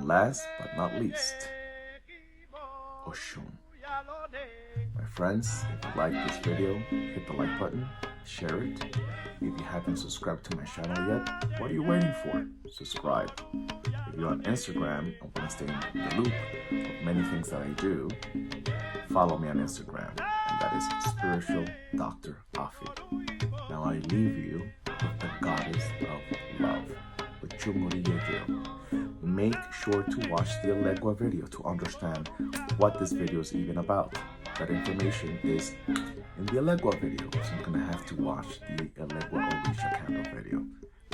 And last but not least, Òshún. My friends, if you like this video, hit the like button, share it. If you haven't subscribed to my channel yet, what are you waiting for? Subscribe. If you're on Instagram and want to stay in the loop of many things that I do, follow me on Instagram, and that is Spiritual Dr. Afi. Now I leave you with the goddess of love, Òshún. Make sure to watch the Elegua video to understand what this video is even about. That information is in the Elegua video, so you're gonna have to watch the Elegua Òrísha candle video.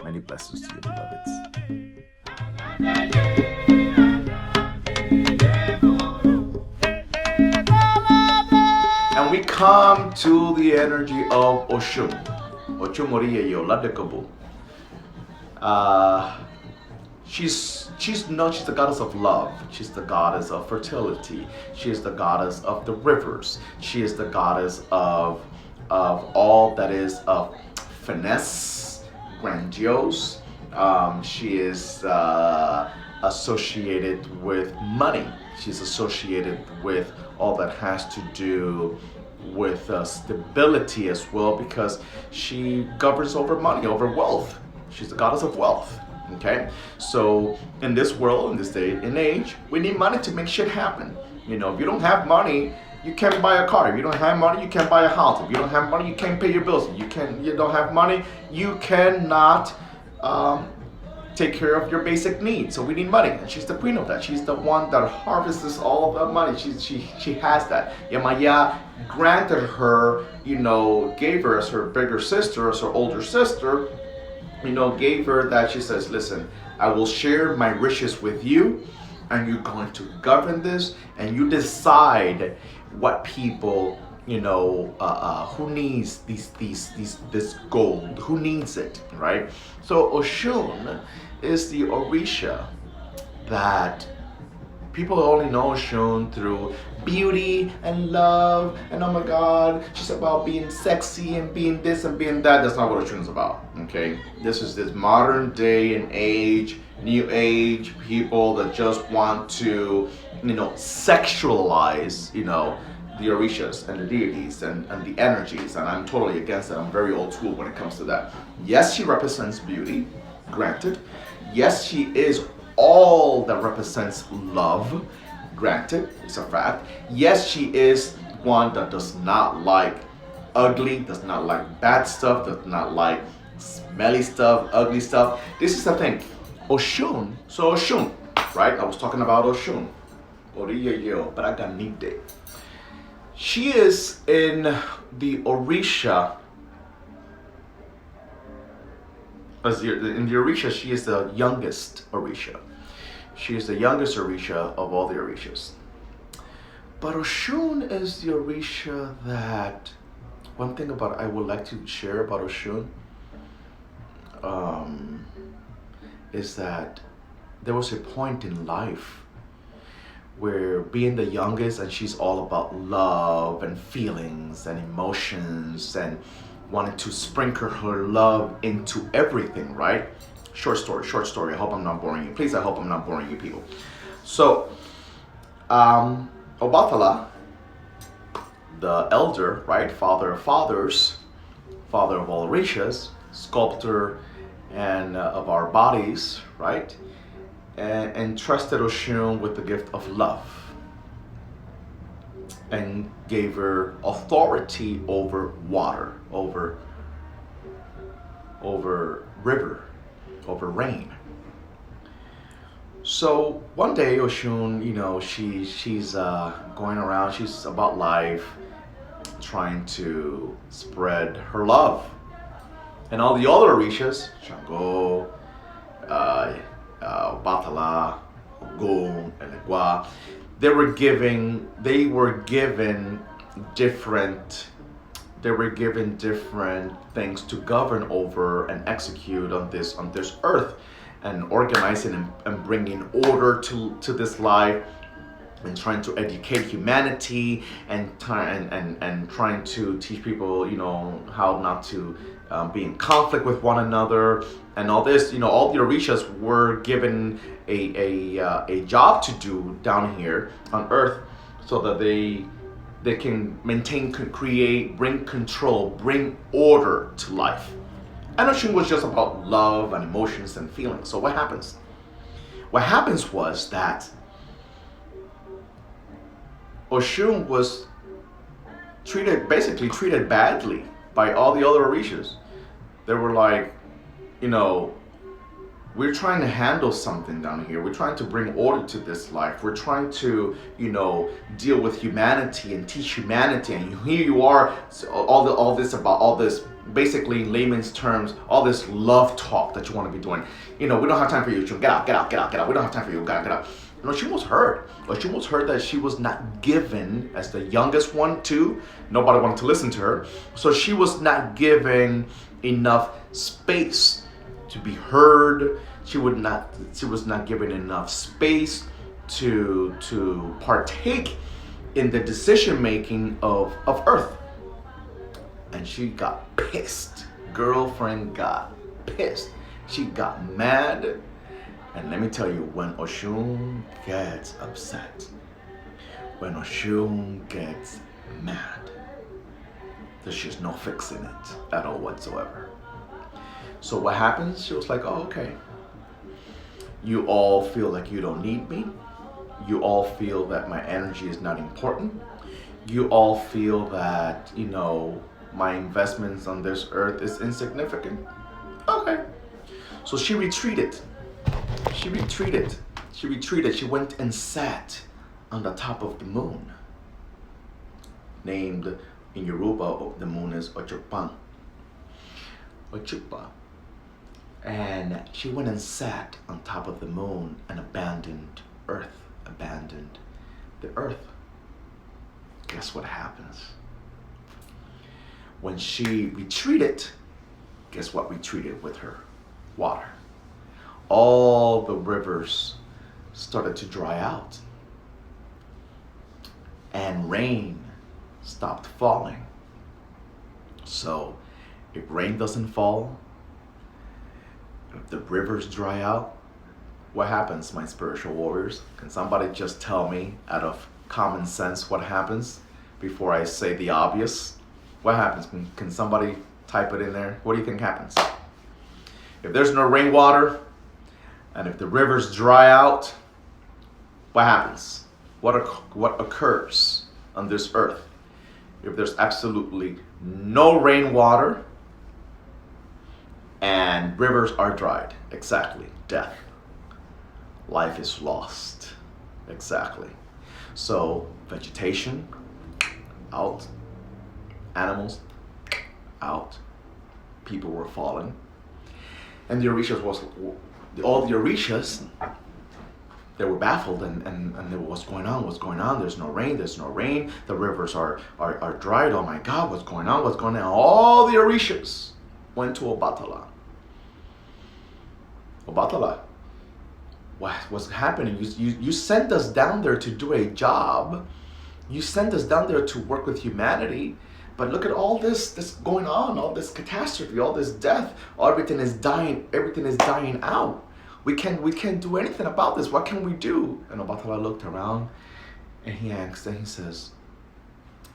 Many blessings to you, beloveds. And we come to the energy of Òshún. Òshún Moriye yo Ladekabu. She's the goddess of love. She's the goddess of fertility. She is the goddess of the rivers. She is the goddess of all that is of finesse, grandiose. She is associated with money. She's associated with all that has to do with stability as well, because she governs over money, over wealth. She's the goddess of wealth. Okay, so in this world, in this day and age, we need money to make shit happen. You know, if you don't have money, you can't buy a car. If you don't have money, you can't buy a house. If you don't have money, you can't pay your bills. You don't have money, you cannot take care of your basic needs. So we need money, and she's the queen of that. She's the one that harvests all of that money. She has that. Yamaya granted her, gave her as her bigger sister, as her older sister, gave her that. She says, listen, I will share my riches with you, and you're going to govern this, and you decide what people, who needs this gold, who needs it, right? So Òshún is the Òrísha that people only know Òshún through beauty and love, and oh my God, she's about being sexy and being this and being that. That's not what Òshún is about, okay? This is this modern day and age, new age people that just want to, sexualize, the Orishas and the deities and the energies, and I'm totally against that. I'm very old school when it comes to that. Yes, she represents beauty, granted. Yes, she is all that represents love, granted, it's a fact. Yes, she is one that does not like ugly, does not like bad stuff, does not like smelly stuff, ugly stuff. This is the thing. Òshún, right? I was talking about Òshún. She is in the Òrísha. In the Òrísha, she is the youngest Òrísha. She is the youngest Òrísha of all the Orishas. But Òshún is the Òrísha that, one thing about I would like to share about Òshún is that there was a point in life where, being the youngest, and she's all about love and feelings and emotions and wanted to sprinkle her love into everything, right? Short story. I hope I'm not boring you. Please, I hope I'm not boring you people. So, Obatala, the elder, right? Father of fathers, father of all Orishas, sculptor and of our bodies, right? And entrusted Òshún with the gift of love, and gave her authority over water, over river, over rain. So one day Òshún, she's going around, she's about life, trying to spread her love. And all the other Orishas, Shango, Batala, Ògún, Elegua, they were given different things to govern over and execute on this earth, and organizing and bringing order to this life, and trying to educate humanity, and trying to teach people, how not to be in conflict with one another, and all this. All the Orishas were given a job to do down here on Earth, so that they can maintain, create, bring control, bring order to life. And Òshún was just about love and emotions and feelings. So what happens? What happens was that Òshún was basically treated badly by all the other Orishas. They were like, we're trying to handle something down here. We're trying to bring order to this life. We're trying to, deal with humanity and teach humanity. And here you are, all this, basically in layman's terms, all this love talk that you want to be doing. We don't have time for you. Get out. We don't have time for you. Get out. She was hurt. She was hurt that she was not given, as the youngest one too. Nobody wanted to listen to her. So she was not given enough space to be heard. She was not given enough space to partake in the decision making of Earth. And she got pissed. Girlfriend got pissed. She got mad. And let me tell you, when Òshún gets upset, when Òshún gets mad, there's just no fixing it at all whatsoever. So what happens? She was like, oh, okay. You all feel like you don't need me. You all feel that my energy is not important. You all feel that, my investments on this earth is insignificant. Okay. So she retreated. She went and sat on the top of the moon. Named in Yoruba, the moon is Òchúpa. And she went and sat on top of the moon and abandoned the earth. Guess what happens? When she retreated, guess what retreated with her? Water. All the rivers started to dry out, and rain stopped falling. So if rain doesn't fall, if the rivers dry out, what happens, my spiritual warriors? Can somebody just tell me, out of common sense, what happens before I say the obvious? What happens? Can somebody type it in there? What do you think happens? If there's no rainwater, and if the rivers dry out, what happens? What occurs on this earth? If there's absolutely no rainwater and rivers are dried, exactly, death. Life is lost, exactly. So vegetation, out. Animals, out. People were falling. And the Orishas all the Orishas, they were baffled and they were, what's going on? There's no rain. The rivers are dried. Oh my God, what's going on? All the Orishas went to Obatala. What's happening? You sent us down there to do a job. You sent us down there to work with humanity. But look at all this going on, all this catastrophe, all this death, everything is dying out. We can't do anything about this. What can we do? And Obatala looked around and he asked, and he says,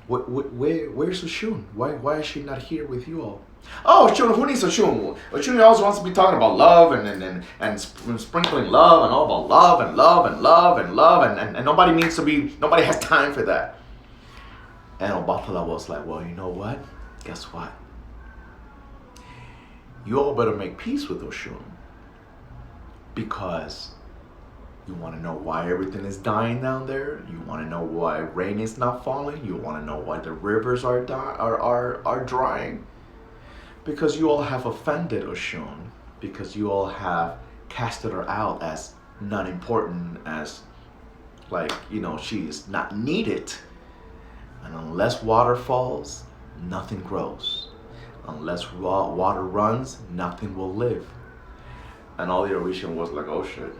where's Òshún? Why is she not here with you all? Oh, Òshún, who needs Òshún? Òshún always wants to be talking about love and sprinkling love and all about love and nobody has time for that. And Obatala was like, well, you know what? Guess what? You all better make peace with Òshún, because you want to know why everything is dying down there. You want to know why rain is not falling. You want to know why the rivers are drying. Because you all have offended Òshún. Because you all have casted her out as not important, as she is not needed. And unless water falls, nothing grows. Unless water runs, nothing will live. And all the Òrisha was like, oh shit.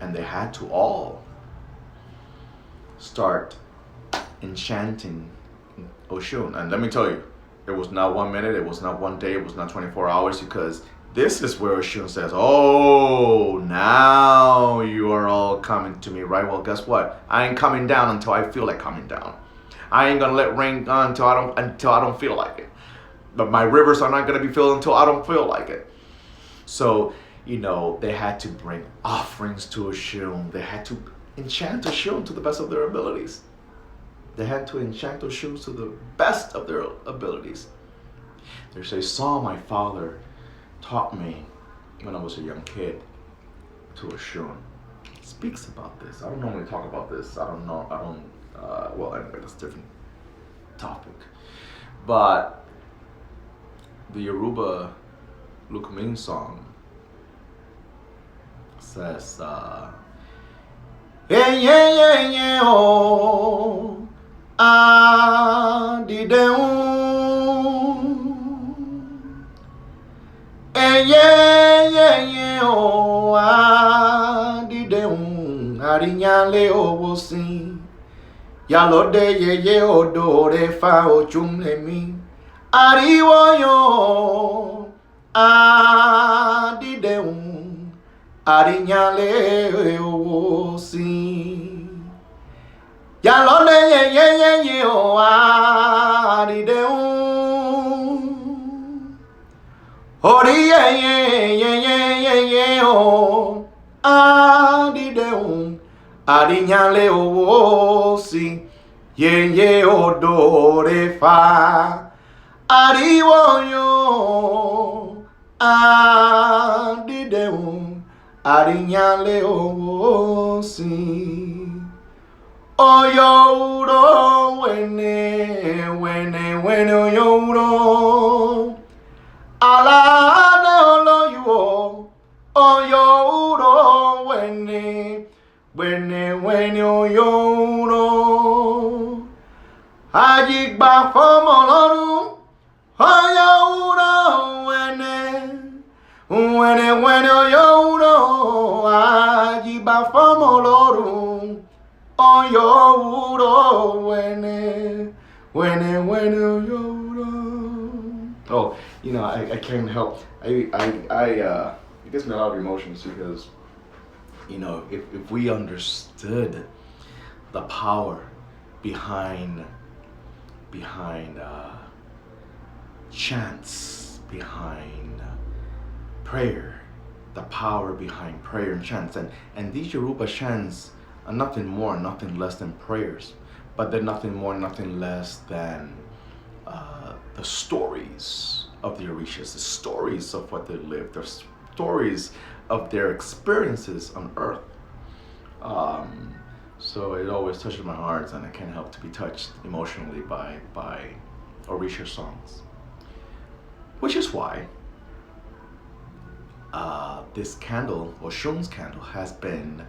And they had to all start enchanting Òshún. And let me tell you, It was not 1 minute, it was not one day, it was not 24 hours, because this is where Òshún says, oh, now you are all coming to me, right? Well, guess what? I ain't coming down until I feel like coming down. I ain't gonna let rain until I don't feel like it. But my rivers are not gonna be filled until I don't feel like it. So, they had to bring offerings to Òshún. They had to enchant Òshún to the best of their abilities. They had to enchant Òshún to the best of their abilities. There's a song my father taught me when I was a young kid to Òshún. It speaks about this. I don't normally talk about this. Well, anyway, that's a different topic. But the Yoruba Lukumin song says, yeah, yeah, yeah, yeah, oh, yeah, yeah, yeah, oh, arinyale owo sin. Yalode ye ye odore fa ojumlemi. Ariwo yo adideun. Arinyale owo sin. Yalode ye ye ye ye o adideun. Ori ye ye ye ye ye ye o adideun. Arinyale owo si ye odore fa. Ariwo yo adideun. Arinyale owo si. Oyo uro wene oyo uro. Alane oloyo. Oyo uro wene oyo uro. Ajigba fomo lorun. Oyo uro wene oyo uro. Ajigba fomo lorun. Oyo uro wene oyo uro. Oh, I can't help. It gets me a lot of emotions because, if we understood the power behind chants, behind prayer, the power behind prayer and chants, and these Yoruba chants are nothing more, nothing less than prayers, but they're nothing more, nothing less than the stories of the Òríshas, the stories of what they lived, the stories of their experiences on earth. So it always touches my heart, and I can't help to be touched emotionally by Òrísha songs. Which is why this candle, Òshún's candle, has been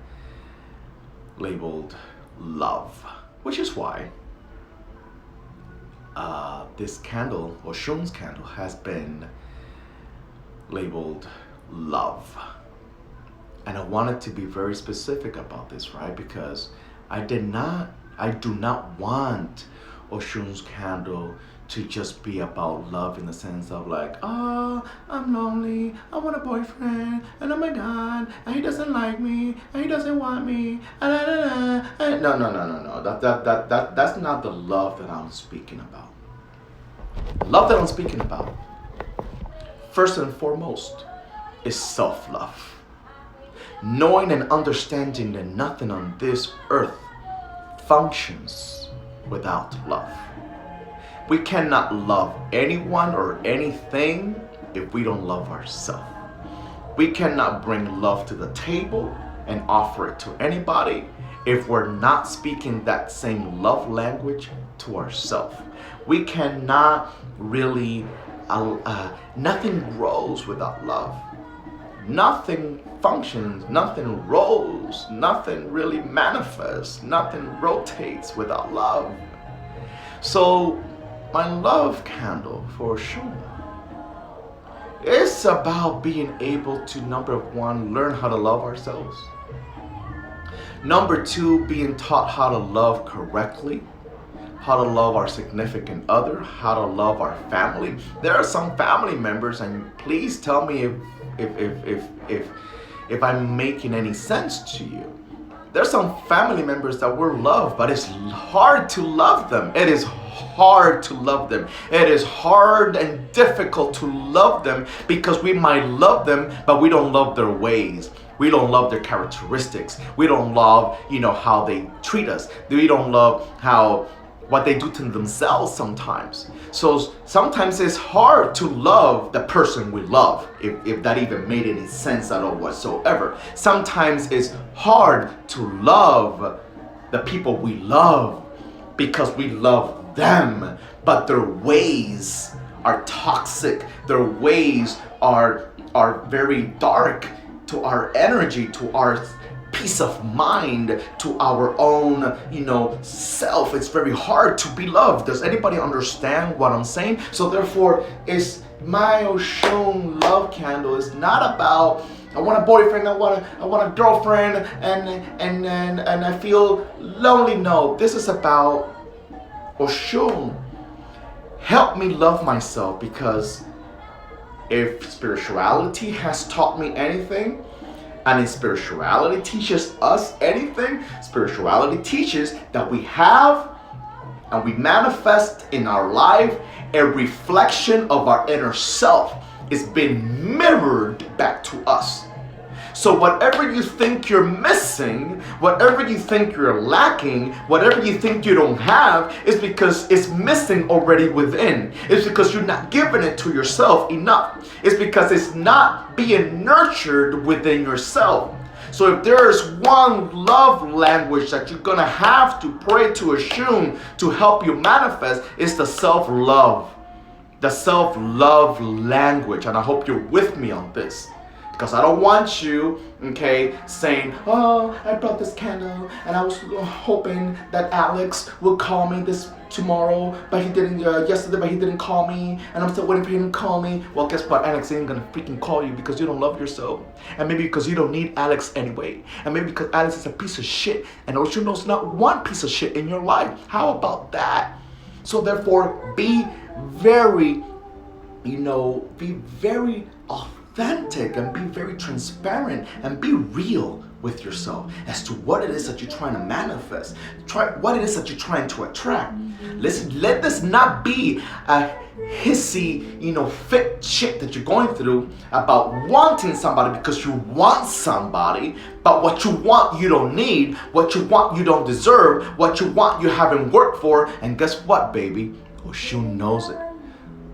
labeled love. Which is why this candle, Òshún's candle, has been labeled love. And I wanted to be very specific about this, right? Because I do not want Òshún's candle to just be about love in the sense of like, oh, I'm lonely, I want a boyfriend, and oh my God, and he doesn't like me, and he doesn't want me, No. That's not the love that I'm speaking about. The love that I'm speaking about, first and foremost, is self-love. Knowing and understanding that nothing on this earth functions without love. We cannot love anyone or anything if we don't love ourselves. We cannot bring love to the table and offer it to anybody if we're not speaking that same love language to ourselves. We cannot really, nothing grows without love. Nothing functions, nothing rolls, nothing really manifests, nothing rotates without love. So my love candle for Òshún, it's about being able to, number one, learn how to love ourselves. Number two, being taught how to love correctly. how to love our significant other, how to love our family. There are some family members, and please tell me if I'm making any sense to you. There's some family members that we love, but it's hard to love them. It is hard to love them. It is hard and difficult to love them because we might love them, but we don't love their ways. We don't love their characteristics. We don't love, how they treat us. We don't love what they do to themselves sometimes. So sometimes it's hard to love the person we love, if that even made any sense at all whatsoever. Sometimes it's hard to love the people we love because we love them, but their ways are toxic. Their ways are very dark to our energy, to our peace of mind, to our own, self. It's very hard to be loved. Does anybody understand what I'm saying? So therefore, it's my Òshún love candle is not about I want a boyfriend, I want a girlfriend, and I feel lonely. No, this is about Òshún. Help me love myself, because if spirituality has taught me anything, and if spirituality teaches us anything, spirituality teaches that we have and we manifest in our life a reflection of our inner self. It's been mirrored back to us. So whatever you think you're missing, whatever you think you're lacking, whatever you think you don't have, is because it's missing already within. It's because you're not giving it to yourself enough. It's because it's not being nurtured within yourself. So if there is one love language that you're going to have to pray to Òshún to help you manifest, it's the self-love. The self-love language. And I hope you're with me on this. Because I don't want you, saying, oh, I brought this candle and I was hoping that Alex would call me tomorrow, but he didn't, yesterday, but he didn't call me, and I'm still waiting for him to call me. Well, guess what? Alex ain't gonna freaking call you because you don't love yourself. And maybe because you don't need Alex anyway. And maybe because Alex is a piece of shit, and Òshún knows not one piece of shit in your life. How about that? So therefore, be very, be very authentic and be very transparent and be real with yourself as to what it is that you're trying to manifest, what it is that you're trying to attract. Listen, let this not be a hissy, fit shit that you're going through about wanting somebody because you want somebody, but what you want you don't need, what you want you don't deserve, what you want you haven't worked for, and guess what, baby? Òshún knows it.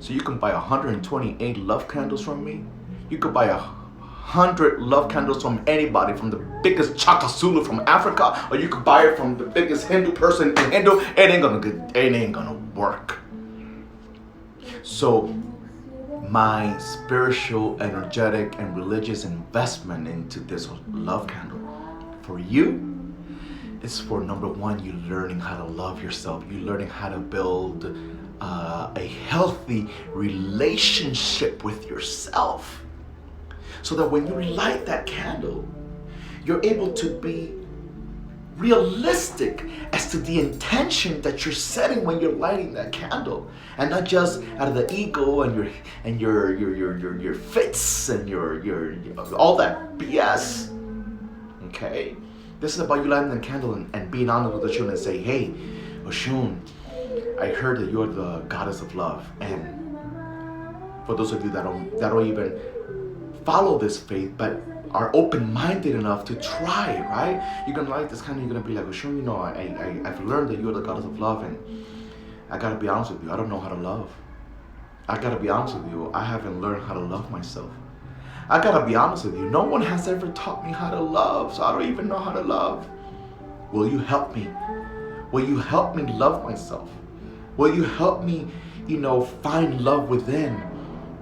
So you can buy 128 love candles from me. You could buy 100 love candles from anybody, from the biggest Chaka Zulu from Africa, or you could buy it from the biggest Hindu person in Hindu. It ain't gonna work. So my spiritual, energetic, and religious investment into this love candle for you is for, number one, you learning how to love yourself. You learning how to build a healthy relationship with yourself. So that when you light that candle, you're able to be realistic as to the intention that you're setting when you're lighting that candle, and not just out of the ego and your fits and your all that BS. Okay, this is about you lighting the candle and being honest with Òshún and say, hey, Òshún, I heard that you're the goddess of love, and for those of you that don't even follow this faith, but are open-minded enough to try, right? You're gonna like this kind of, you're gonna be like, Òshún, I've learned that you're the goddess of love, and I gotta be honest with you, I don't know how to love. I gotta be honest with you, I haven't learned how to love myself. I gotta be honest with you, no one has ever taught me how to love, so I don't even know how to love. Will you help me? Will you help me love myself? Will you help me, find love within?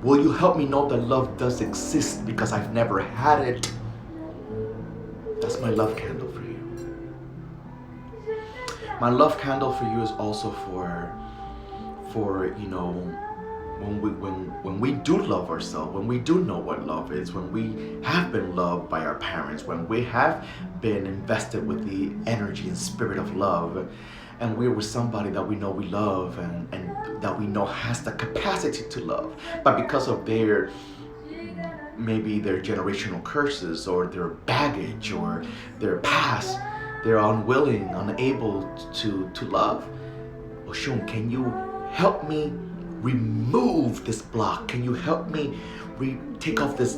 Will you help me know that love does exist because I've never had it? That's my love candle for you. My love candle for you is also for when we do love ourselves, when we do know what love is, when we have been loved by our parents, when we have been invested with the energy and spirit of love, and we're with somebody that we know we love and that we know has the capacity to love, but because of maybe their generational curses or their baggage or their past, they're unable to love. Òshún, can you help me remove this block? Can you help me take off this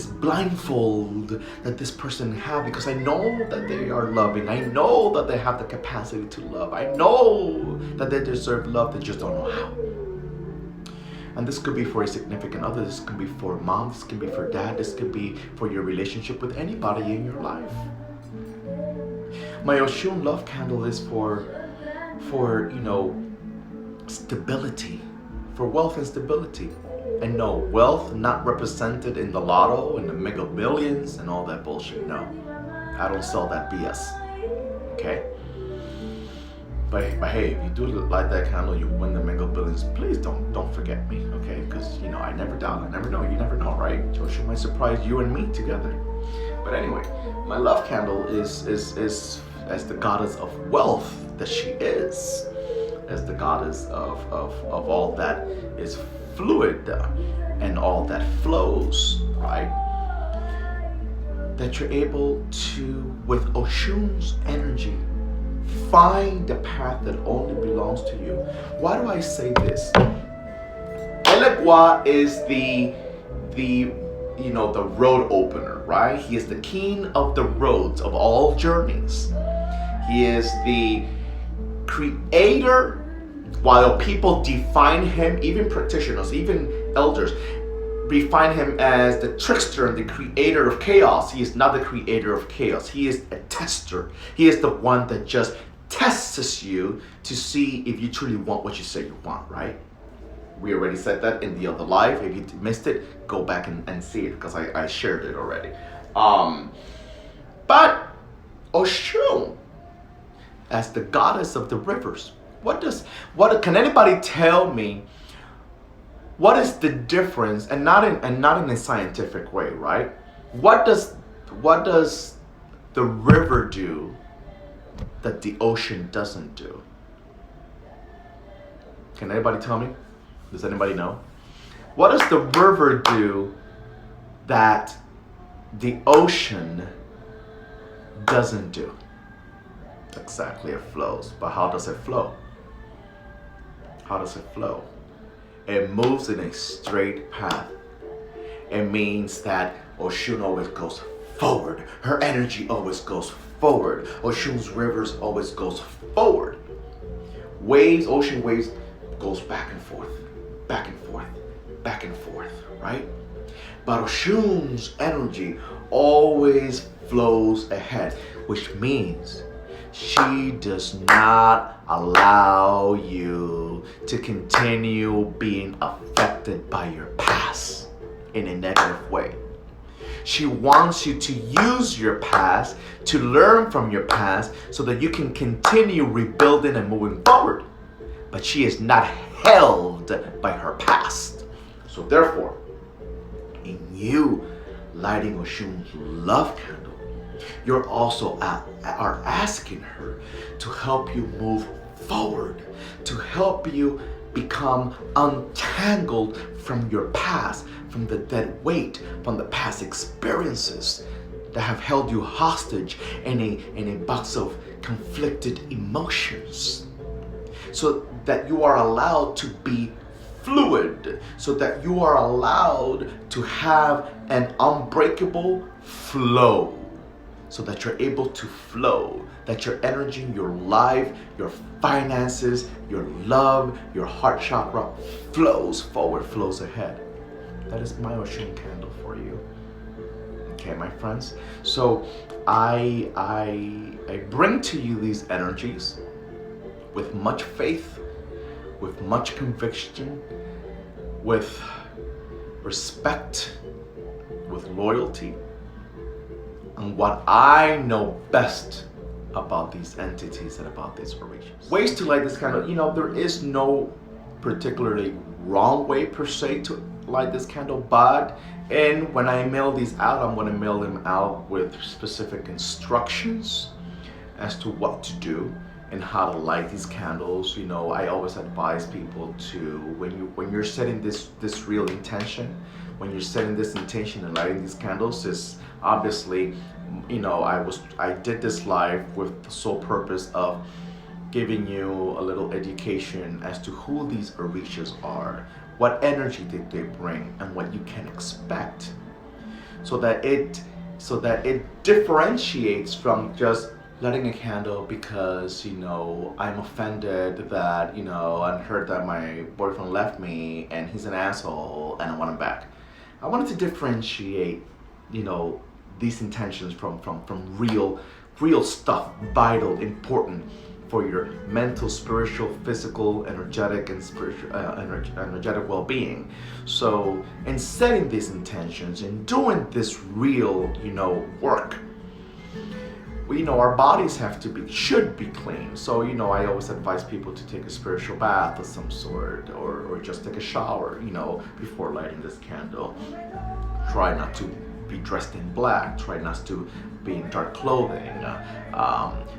blindfold that this person have? Because I know that they are loving. I know that they have the capacity to love. I know that they deserve love. They just don't know how. And this could be for a significant other. This could be for mom. This could be for dad. This could be for your relationship with anybody in your life. My Òshún love candle is for stability, for wealth and stability. And no, wealth not represented in the lotto and the mega millions and all that bullshit. No, I don't sell that BS. Okay? But hey, if you do light that candle, you win the mega billions. Please don't forget me, okay? Because I never doubt, I never know. You never know, right? Òshún might surprise you and me together. But anyway, my love candle is as the goddess of wealth that she is, as the goddess of all that is fluid and all that flows, right? That you're able to, with Òshún's energy, find the path that only belongs to you. Why do I say this? Elegua is the road opener, right? He is the king of the roads of all journeys. He is the creator. While people define him, even practitioners, even elders, define him as the trickster and the creator of chaos. He is not the creator of chaos. He is a tester. He is the one that just tests you to see if you truly want what you say you want, right? We already said that in the other live. If you missed it, go back and see it because I shared it already. But Òshún, as the goddess of the rivers, what can anybody tell me? What is the difference, and not in a scientific way, right? What does the river do that the ocean doesn't do? Can anybody tell me? Does anybody know? What does the river do that the ocean doesn't do? Exactly, it flows. But how does it flow? How does it flow? It moves in a straight path. It means that Òshún always goes forward. Her energy always goes forward. Òshún's rivers always goes forward. Ocean waves goes back and forth, back and forth, back and forth, right? But Òshún's energy always flows ahead, which means she does not allow you to continue being affected by your past in a negative way. She wants you to use your past, to learn from your past, so that you can continue rebuilding and moving forward. But she is not held by her past. So therefore, in you lighting Òshún's love candle, you're also are asking her to help you move forward, to help you become untangled from your past, from the dead weight, from the past experiences that have held you hostage in a box of conflicted emotions, so that you are allowed to be fluid, so that you are allowed to have an unbreakable flow, so that you're able to flow, that your energy, your life, your finances, your love, your heart chakra flows forward, flows ahead. That is my Òshún candle for you. Okay, my friends. So I bring to you these energies with much faith, with much conviction, with respect, with loyalty, and what I know best about these entities and about these Òrishas. Ways to light this candle, there is no particularly wrong way per se to light this candle, but and when I mail these out, I'm going to mail them out with specific instructions as to what to do and how to light these candles. You know, I always advise people to, when you're setting this real intention, when you're setting this intention and lighting these candles, is obviously, you know, I did this live with the sole purpose of giving you a little education as to who these Orishas are, what energy did they bring, and what you can expect, so that it differentiates from just lighting a candle because, you know, I'm offended that, you know, I heard that my boyfriend left me and he's an asshole and I want him back. I wanted to differentiate, you know, these intentions from real stuff, vital, important for your mental, spiritual, physical, energetic, and spiritual, energetic well-being. So, in setting these intentions and doing this real, you know, work, you know, our bodies should be clean. So, you know, I always advise people to take a spiritual bath of some sort, or just take a shower, you know, before lighting this candle. Try not to be dressed in black. Try not to be in dark clothing.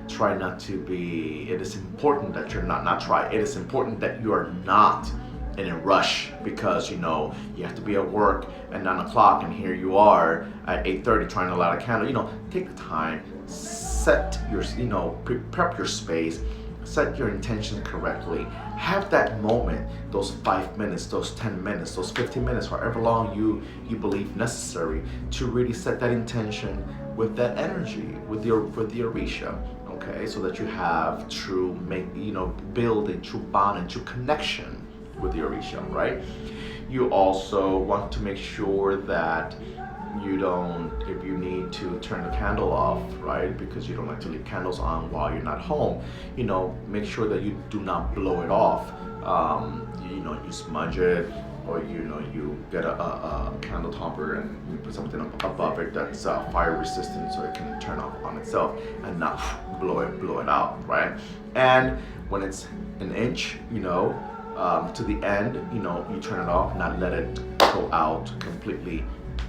Try not to be, it is important that you're it is important that you are not in a rush, because, you know, you have to be at work at 9 o'clock and here you are at 8:30 trying to light a candle. You know, take the time, set your, you know, prep your space, set your intention correctly, have that moment, those 5 minutes, those 10 minutes, those 15 minutes, however long you believe necessary, to really set that intention with that energy, with the Òrísha, okay, so that you have build a true bond and true connection with the Òrísha, right? You also want to make sure that you don't, if you need to turn the candle off, right, because you don't like to leave candles on while you're not home, you know, make sure that you do not blow it off. You know, you smudge it, or, you know, you get a candle topper and you put something above it that's fire resistant, so it can turn off on itself and not blow it out, right? And when it's an inch, you know, to the end, you know, you turn it off, not let it go out completely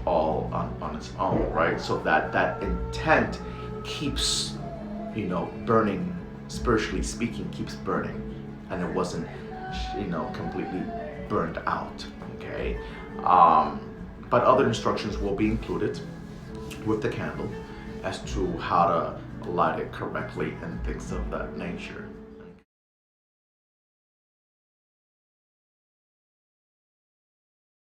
all on its own, right? So that intent keeps, you know, burning, spiritually speaking, keeps burning, and it wasn't, you know, completely burned out, okay? But other instructions will be included with the candle as to how to light it correctly and things of that nature.